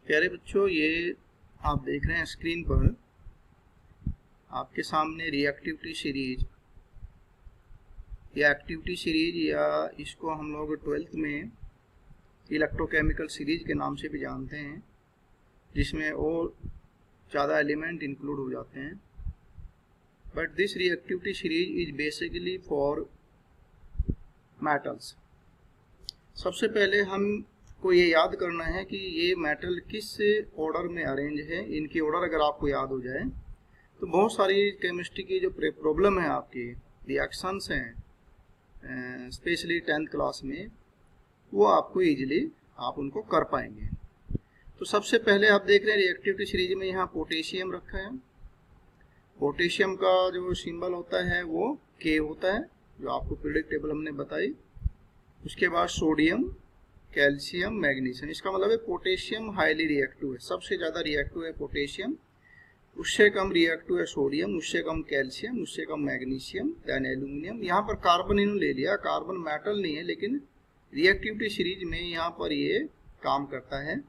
प्यारे बच्चों, ये आप देख रहे हैं स्क्रीन पर आपके सामने रिएक्टिविटी सीरीज या एक्टिविटी सीरीज या इसको हम लोग 12th में इलेक्ट्रोकेमिकल सीरीज के नाम से भी जानते हैं, जिसमें और ज़्यादा एलिमेंट इंक्लूड हो जाते हैं। But this reactivity series is basically for metals. सबसे पहले हमको ये याद करना है कि ये मेटल किस ऑर्डर में अरेंज है। इनकी ऑर्डर अगर आपको याद हो जाए तो बहुत सारी केमिस्ट्री की जो प्रॉब्लम है, आपकी रिएक्शंस हैं स्पेशली 10th क्लास में, वो आपको इजीली आप उनको कर पाएंगे। तो सबसे पहले आप देख रहे हैं रिएक्टिविटी सीरीज में यहाँ पोटेशियम रखा है। पोटेशियम का जो सिंबल होता है वो के होता है, जो आपको पीरियोडिक टेबल हमने बताई। उसके बाद सोडियम, कैल्शियम, मैग्नीशियम। इसका मतलब है पोटेशियम हाईली रिएक्टिव है, सबसे ज़्यादा रिएक्टिव है पोटेशियम। उससे कम रिएक्टिव है सोडियम, उससे कम कैल्शियम, उससे कम मैग्नीशियम, देन एल्यूमिनियम। यहाँ पर कार्बन इन्होंने ले लिया, कार्बन मेटल नहीं है लेकिन रिएक्टिविटी सीरीज में यहाँ पर ये काम करता है,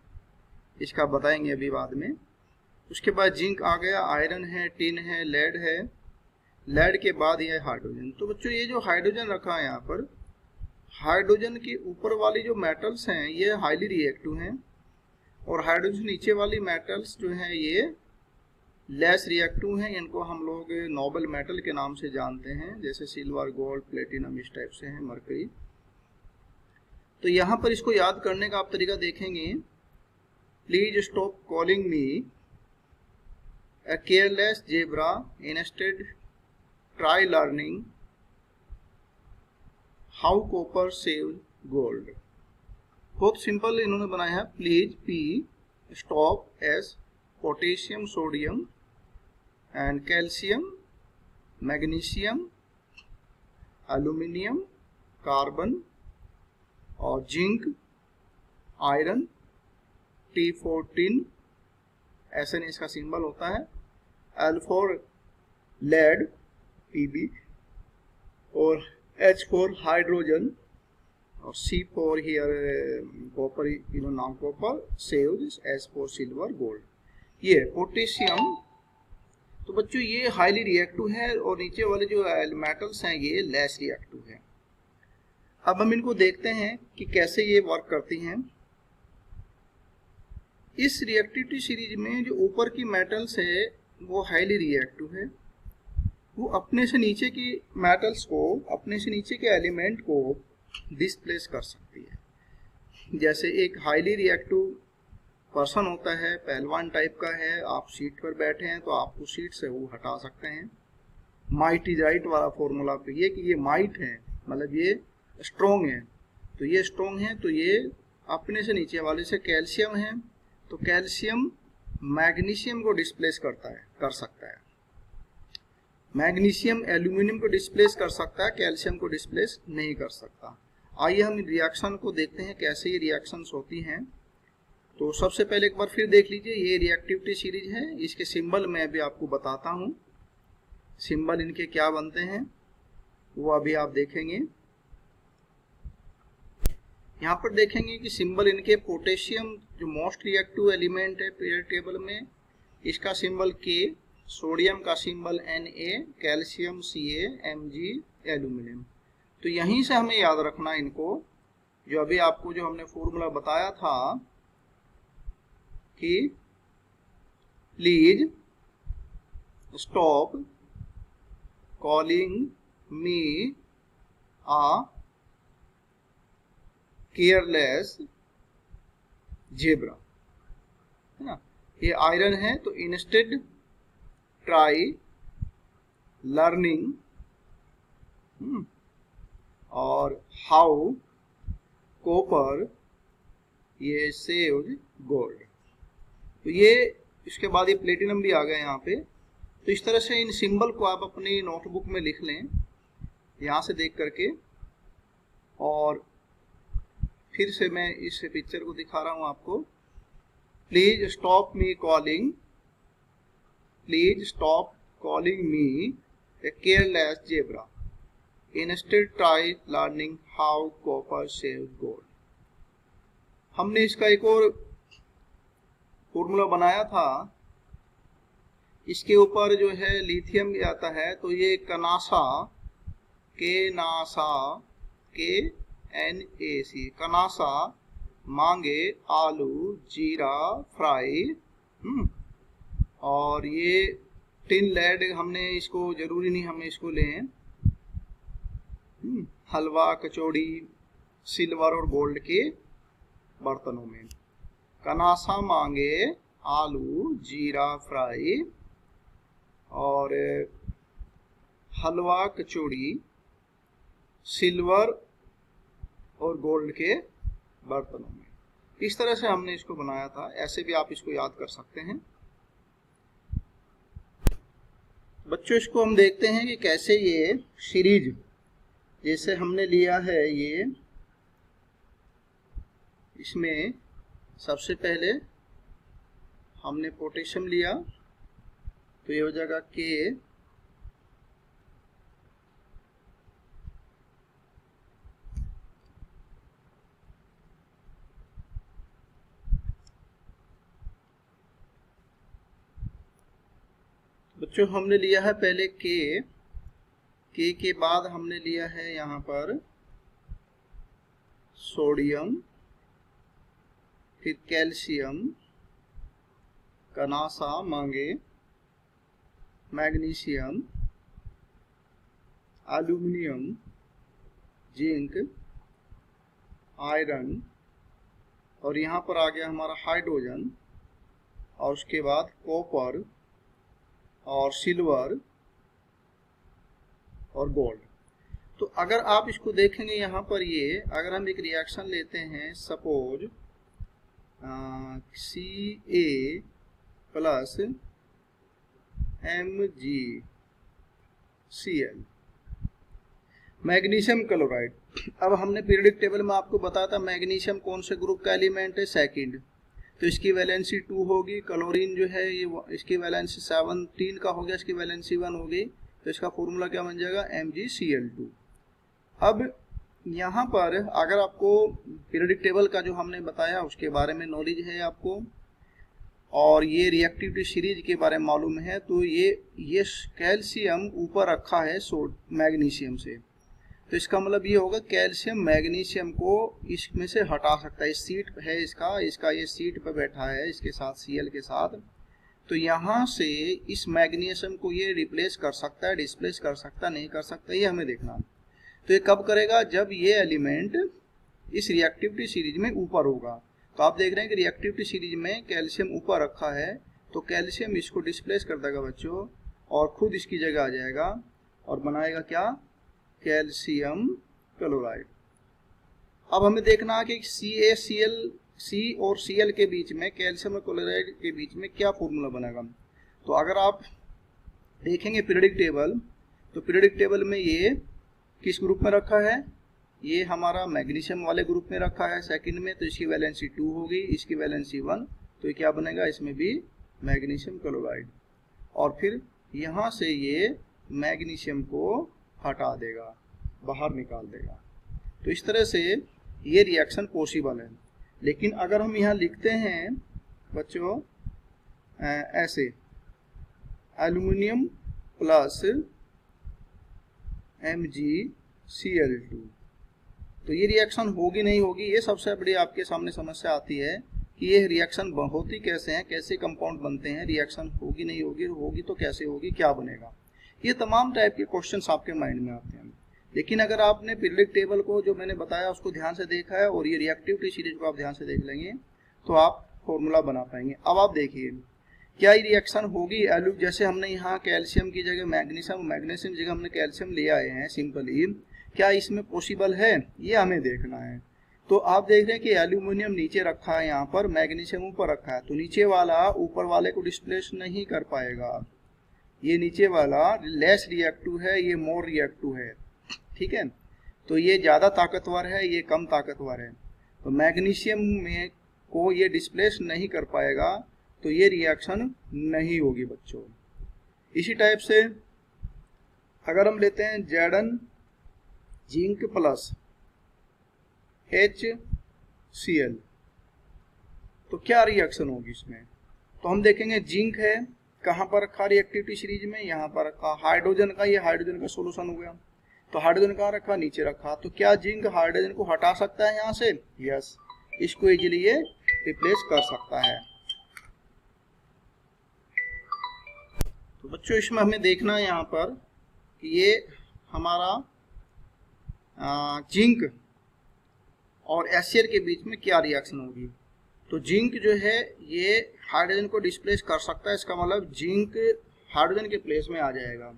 इसका बताएंगे अभी बाद में। उसके बाद जिंक आ गया, आयरन है, टिन है, लेड है। लेड के बाद ये हाइड्रोजन। तो बच्चों ये जो हाइड्रोजन रखा है यहाँ पर, हाइड्रोजन के ऊपर वाली जो मेटल्स हैं ये हाईली रिएक्टिव हैं, और हाइड्रोजन नीचे वाली मेटल्स जो हैं ये लेस रिएक्टिव हैं। इनको हम लोग नोबल मेटल के नाम से जानते हैं, जैसे सिल्वर, गोल्ड, प्लेटिनम, इस टाइप से हैं, मरकरी। तो यहाँ पर इसको याद करने का आप तरीका देखेंगे। Please stop calling me a careless zebra, instead try learning how copper saves gold। बहुत सिंपल इन्होंने बनाया है। Please P, stop S, potassium, sodium and calcium, magnesium, aluminium, carbon और जिंक, आयरन, T14, SN इसका सिंबल होता है, L4 lead, Pb, और H4 hydrogen, और C4 हियर कॉपर, नाम copper, saves, S4 silver, gold. ये पोटेशियम। तो बच्चों ये हाईली रिएक्टिव है, और नीचे वाले जो मेटल्स हैं ये लेस रिएक्टिव है। अब हम इनको देखते हैं कि कैसे ये वर्क करती हैं। इस रिएक्टिविटी सीरीज में जो ऊपर की मेटल्स है वो हाईली रिएक्टिव है, वो अपने से नीचे की मेटल्स को, अपने से नीचे के एलिमेंट को डिस्प्लेस कर सकती है। जैसे एक हाईली रिएक्टिव पर्सन होता है, पहलवान टाइप का है, आप सीट पर बैठे हैं तो आपको सीट से वो हटा सकते हैं। माइट इज राइट वाला फॉर्मूला पे ये कि ये माइट है, मतलब ये स्ट्रोंग है, तो ये स्ट्रोंग है, तो ये अपने से नीचे वाले से कैल्शियम है, तो कैल्शियम मैग्नीशियम को डिस्प्लेस कर सकता है। मैग्नीशियम एल्यूमिनियम को डिस्प्लेस कर सकता है, कैल्शियम को डिस्प्लेस नहीं कर सकता। आइए हम रिएक्शन को देखते हैं कैसे ये रिएक्शंस होती हैं। तो सबसे पहले एक बार फिर देख लीजिए, ये रिएक्टिविटी सीरीज है। इसके सिंबल मैं अभी आपको बताता हूँ, सिंबल इनके क्या बनते हैं वो अभी आप देखेंगे। यहाँ पर देखेंगे कि सिंबल इनके, पोटेशियम जो मोस्ट रिएक्टिव एलिमेंट है पीरियोडिक टेबल में, इसका सिंबल के, सोडियम का symbol Na, calcium Ca, Mg, aluminium. तो यहीं से हमें याद रखना इनको, जो अभी आपको जो हमने फॉर्मूला बताया था कि please stop calling me a careless zebra, है ना। ये आयरन है, तो इंस्टेड ट्राई लर्निंग और हाउ कॉपर ये सेव्ड गोल्ड। तो ये इसके बाद ये प्लेटिनम भी आ गया यहाँ पे। तो इस तरह से इन सिंबल को आप अपनी नोटबुक में लिख लें, यहाँ से देख करके। और फिर से मैं इस पिक्चर को दिखा रहा हूँ आपको। Please stop me calling, please stop calling me a careless zebra, instead try learning how copper saved gold. हमने इसका एक और फॉर्मूला बनाया था, इसके ऊपर जो है लिथियम भी आता है, तो ये कनासा, KNAC, कनासा मांगे आलू जीरा फ्राई। और ये टिन लेड, हमने इसको जरूरी नहीं हमें इसको लें, हलवा कचौड़ी सिल्वर और गोल्ड के बर्तनों में। कनासा मांगे आलू जीरा फ्राई और हलवा कचौड़ी सिल्वर और गोल्ड के बर्तनों में। इस तरह से हमने इसको बनाया था, ऐसे भी आप इसको याद कर सकते हैं। बच्चों इसको हम देखते हैं कि कैसे ये सीरीज, जैसे हमने लिया है ये, इसमें सबसे पहले हमने पोटेशियम लिया, तो ये हो जाएगा K, बच्चों हमने लिया है पहले K के बाद हमने लिया है यहाँ पर सोडियम, फिर कैल्शियम, कनासा मांगे, मैग्नीशियम, एल्यूमिनियम, जिंक, आयरन, और यहाँ पर आ गया हमारा हाइड्रोजन, और उसके बाद कॉपर और सिल्वर और गोल्ड। तो अगर आप इसको देखेंगे यहाँ पर, ये अगर हम एक रिएक्शन लेते हैं, suppose Ca plus MgCl, magnesium chloride. अब हमने पीरियडिक टेबल में आपको बताया था मैग्नीशियम कौन से ग्रुप का एलिमेंट है, सेकंड, तो इसकी वैलेंसी 2 होगी। क्लोरीन जो है ये इसकी वैलेंसी 17 का हो गया, इसकी वैलेंसी 1 होगी, तो इसका फॉर्मूला क्या बन जाएगा, MgCl2। अब यहाँ पर अगर आपको पीरियडिक टेबल का जो हमने बताया उसके बारे में नॉलेज है आपको, और ये रिएक्टिविटी सीरीज के बारे में मालूम है, तो ये कैल्शियम ऊपर रखा है मैग्नीशियम से, तो इसका मतलब ये होगा कैल्शियम मैग्नीशियम को इसमें से हटा सकता है। इस सीट है इसका ये सीट पर बैठा है इसके साथ Cl के साथ, तो यहाँ से इस मैग्नीशियम को ये रिप्लेस कर सकता है, डिस्प्लेस कर सकता, नहीं कर सकता, ये हमें देखना। तो ये कब करेगा, जब ये एलिमेंट इस रिएक्टिविटी सीरीज में ऊपर होगा। तो आप देख रहे हैं कि रिएक्टिविटी सीरीज में कैल्शियम ऊपर रखा है, तो कैल्शियम इसको डिस्प्लेस कर देगा बच्चों, और खुद इसकी जगह आ जाएगा और बनाएगा क्या, कैल्शियम क्लोराइड। अब हमें देखना है कि C और Cl के बीच में, कैल्शियम और क्लोराइड के बीच में क्या फॉर्मूला बनेगा। तो अगर आप देखेंगे पीरियडिक टेबल, तो पीरियडिक टेबल में ये किस ग्रुप में रखा है, ये हमारा मैग्नीशियम वाले ग्रुप में रखा है सेकंड में, तो इसकी वैलेंसी 2 होगी, इसकी वैलेंसी 1, तो ये क्या बनेगा, इसमें भी मैग्नीशियम क्लोराइड। और फिर यहाँ से ये मैग्नीशियम को हटा देगा, बाहर निकाल देगा। तो इस तरह से ये रिएक्शन पॉसिबल है। लेकिन अगर हम यहाँ लिखते हैं बच्चों ऐसे, एल्यूमिनियम प्लस MgCl2, तो ये रिएक्शन होगी नहीं होगी, ये सबसे बड़ी आपके सामने समस्या आती है कि ये रिएक्शन होती कैसे हैं, कैसे कंपाउंड बनते हैं, रिएक्शन होगी नहीं होगी, होगी तो कैसे होगी, क्या बनेगा, ये तमाम टाइप के क्वेश्चंस आपके माइंड में आते हैं। लेकिन अगर आपने पीरियडिक टेबल को जो मैंने बताया उसको ध्यान से देखा है, और ये रिएक्टिविटी सीरीज को आप ध्यान से देख लेंगे, तो आप फॉर्मूला बना पाएंगे। अब आप देखिए क्या ये रिएक्शन होगी, जैसे हमने यहाँ कैल्शियम की जगह मैग्नीशियम, मैग्नीशियम की जगह हमने कैल्शियम ले आए हैं सिंपली, क्या इसमें पॉसिबल है, ये हमें देखना है। तो आप देख रहे हैं कि एल्यूमिनियम नीचे रखा है, यहाँ पर मैग्नीशियम ऊपर रखा है, तो नीचे वाला ऊपर वाले को डिस्प्लेस नहीं कर पाएगा, ये नीचे वाला लेस रिएक्टिव है, ये मोर रिएक्टिव है, ठीक है। तो ये ज़्यादा ताकतवर है, ये कम ताकतवर है, तो मैग्नीशियम में को ये डिस्प्लेस नहीं कर पाएगा, तो ये रिएक्शन नहीं होगी बच्चों। इसी टाइप से अगर हम लेते हैं Zn जिंक प्लस HCl, तो क्या रिएक्शन होगी इसमें, तो हम देखेंगे जिंक है, कहाँ पर रखा रिएक्टिविटी सीरीज में, यहाँ पर रखा। हाइड्रोजन का, ये हाइड्रोजन का सोल्यूशन हो गया, तो हाइड्रोजन कहाँ रखा, नीचे रखा। तो क्या जिंक हाइड्रोजन को हटा सकता है यहाँ से? यस, इसको इजीली ये रिप्लेस कर सकता है। तो बच्चों इसमें हमें देखना है यहाँ पर कि ये हमारा जिंक और HCl के बीच में क्या रिएक्शन होगी। तो जिंक जो है ये हाइड्रोजन को डिस्प्लेस कर सकता है, इसका मतलब जिंक हाइड्रोजन के प्लेस में आ जाएगा,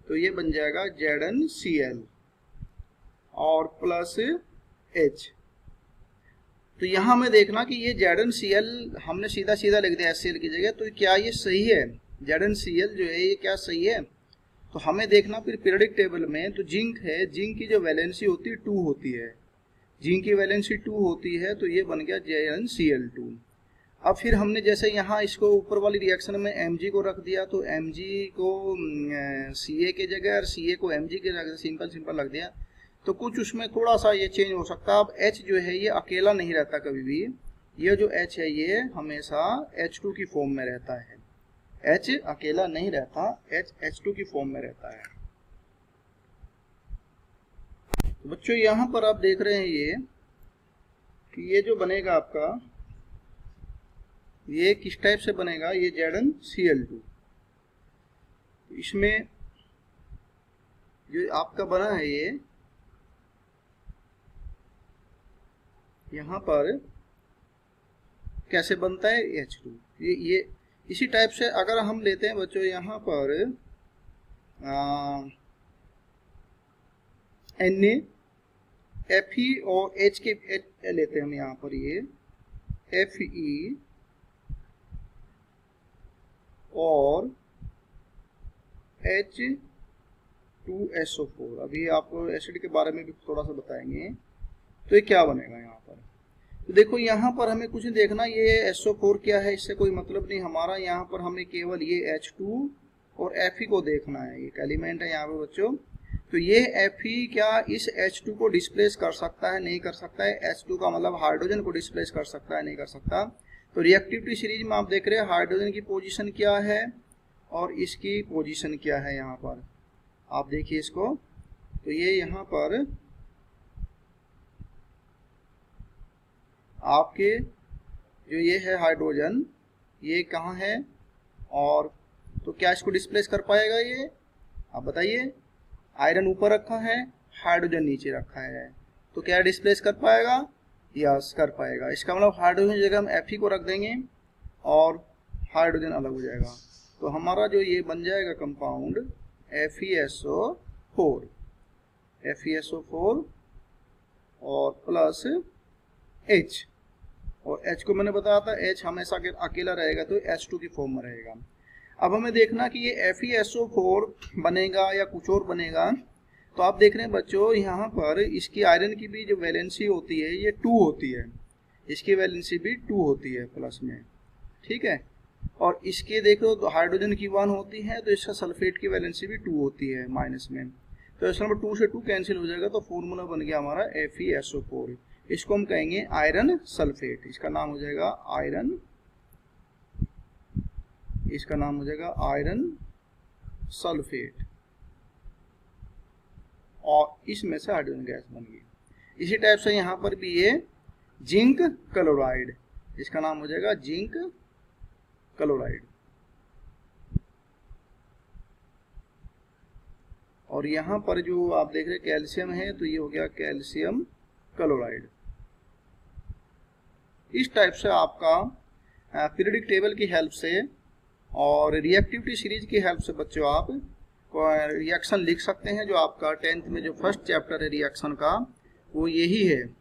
तो ये बन जाएगा ZnCl और प्लस H। तो यहाँ हमें देखना कि ये ZnCl हमने सीधा सीधा लिख दिया HCl की जगह, तो क्या ये सही है? ZnCl जो है ये क्या सही है? तो हमें देखना फिर पीरियोडिक टेबल में, तो जिंक है, जिंक की जो वैलेंसी होती है 2 होती है, जिंक की वैलेंसी 2 होती है, तो ये बन गया ZnCl2। अब फिर हमने जैसे यहाँ इसको ऊपर वाली रिएक्शन में Mg को रख दिया, तो Mg को Ca के जगह और Ca को Mg के जगह सिंपल रख दिया, तो कुछ उसमें थोड़ा सा ये चेंज हो सकता है। अब H जो है ये अकेला नहीं रहता कभी भी, ये जो H है ये हमेशा H2 की फॉर्म में रहता है। H अकेला नहीं रहता, H H2 की फॉर्म में रहता है। तो बच्चों यहाँ पर आप देख रहे हैं ये कि ये जो बनेगा आपका, ये किस टाइप से बनेगा, ये ZnCl2। इसमें जो आपका बना है ये यहाँ पर कैसे बनता है H2, ये इसी टाइप से अगर हम लेते हैं बच्चों यहाँ पर Na Fe और H के लेते हैं हम यहाँ पर ये Fe और H2SO4। अभी आपको एसिड के बारे में भी थोड़ा सा बताएंगे। तो ये क्या बनेगा यहाँ पर, तो देखो यहाँ पर हमें कुछ नहीं देखना, ये SO4 क्या है इससे कोई मतलब नहीं हमारा, यहाँ पर हमें केवल ये H2 और Fe को देखना है, एक एलिमेंट है यहाँ पे बच्चों। तो ये Fe क्या इस H2 को डिस्प्लेस कर सकता है? नहीं कर सकता है। H2 का मतलब हाइड्रोजन को डिस्प्लेस कर सकता है? नहीं कर सकता। तो रिएक्टिविटी सीरीज में आप देख रहे हैं हाइड्रोजन की पोजीशन क्या है और इसकी पोजीशन क्या है, यहाँ पर आप देखिए इसको। तो ये यहाँ पर आपके जो ये है हाइड्रोजन, ये कहाँ है, और तो क्या इसको डिस्प्लेस कर पाएगा ये? आप बताइए। आयरन ऊपर रखा है, हाइड्रोजन नीचे रखा है, तो क्या डिस्प्लेस कर पाएगा? यस, कर पाएगा। इसका मतलब हाइड्रोजन की जगह हम Fe को रख देंगे और हाइड्रोजन अलग हो जाएगा, तो हमारा जो ये बन जाएगा कंपाउंड FeSO4 और प्लस H, और H को मैंने बताया था H हमेशा अकेला रहेगा तो H2 की फॉर्म में रहेगा। अब हमें देखना कि ये FeSO4 बनेगा या कुछ और बनेगा। तो आप देख रहे हैं बच्चों यहाँ पर इसकी आयरन की भी जो वैलेंसी होती है ये 2 होती है, इसकी वैलेंसी भी 2 होती है प्लस में, ठीक है। और इसके देखो तो हाइड्रोजन की 1 होती है, तो इसका सल्फेट की वैलेंसी भी 2 होती है माइनस में, तो इस नंबर 2 से 2 कैंसिल हो जाएगा, तो फॉर्मूला बन गया हमारा FeSO4। इसको हम कहेंगे आयरन सल्फेट, इसका नाम हो जाएगा आयरन, इसका नाम हो जाएगा आयरन सल्फेट, और इसमें से हाइड्रोजन गैस बन गई। इसी टाइप से यहाँ पर भी ये जिंक क्लोराइड, इसका नाम हो जाएगा जिंक क्लोराइड, और यहाँ पर जो आप देख रहे हैं कैल्शियम है, तो ये हो गया कैल्शियम क्लोराइड। इस टाइप से आपका पीरियोडिक टेबल की हेल्प से और रिएक्टिविटी सीरीज की हेल्प से बच्चों आप रिएक्शन लिख सकते हैं। जो आपका 10th में जो फर्स्ट चैप्टर है रिएक्शन का, वो यही है।